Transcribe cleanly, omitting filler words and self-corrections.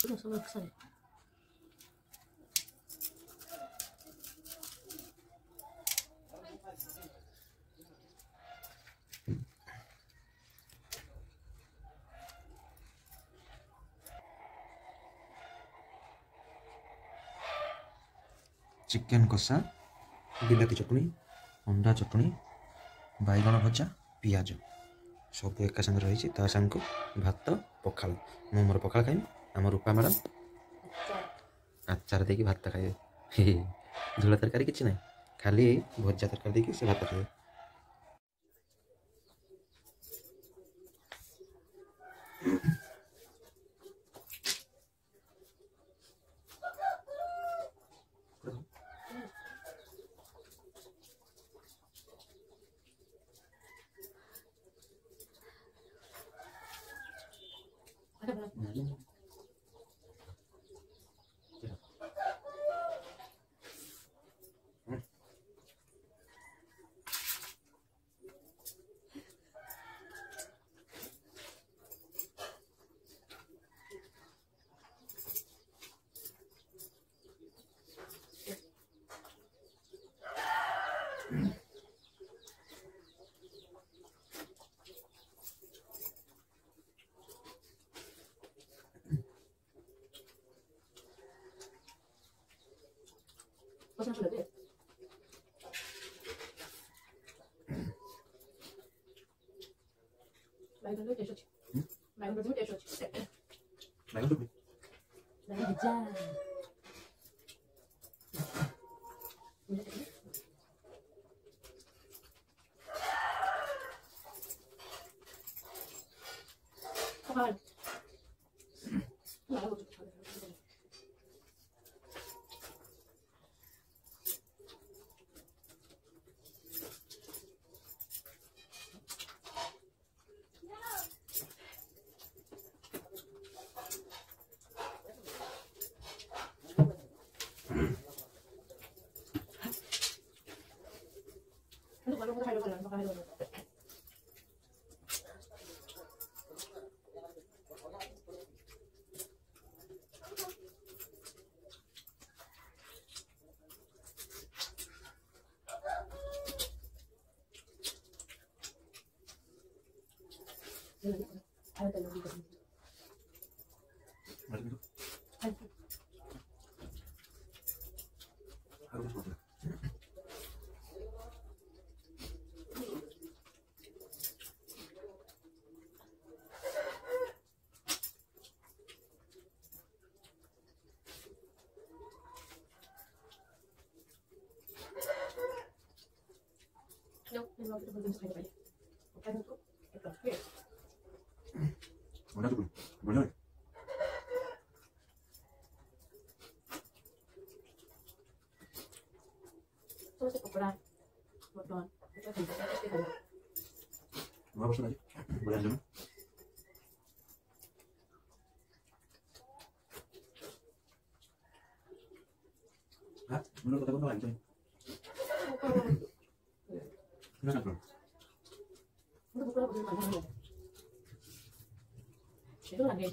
이거 서로 크사네. Chicken कषा बिलाती चटनी अंडा चटनी बैगण भजा पियाज सब एका संगे रही ता संग को भात पखाल मु मोर पखाल खाइम आम रूपा मैडम आचार देकी भात खाइबे झोल तरकारी किछि नै खाली भजा तरकारी देकी से भात खाइबे Cosa sulle te? Ma non lo riesco. Ma non lo riesco. बैगन चटनी Ma già. Come on. अंडा चटनी बढ़िया Terus ukuran buat kita bisa mau apa lagi boleh aja ah menurut kata kamu lagi enggak bro untuk ukuran bagaimana? Itu lagi.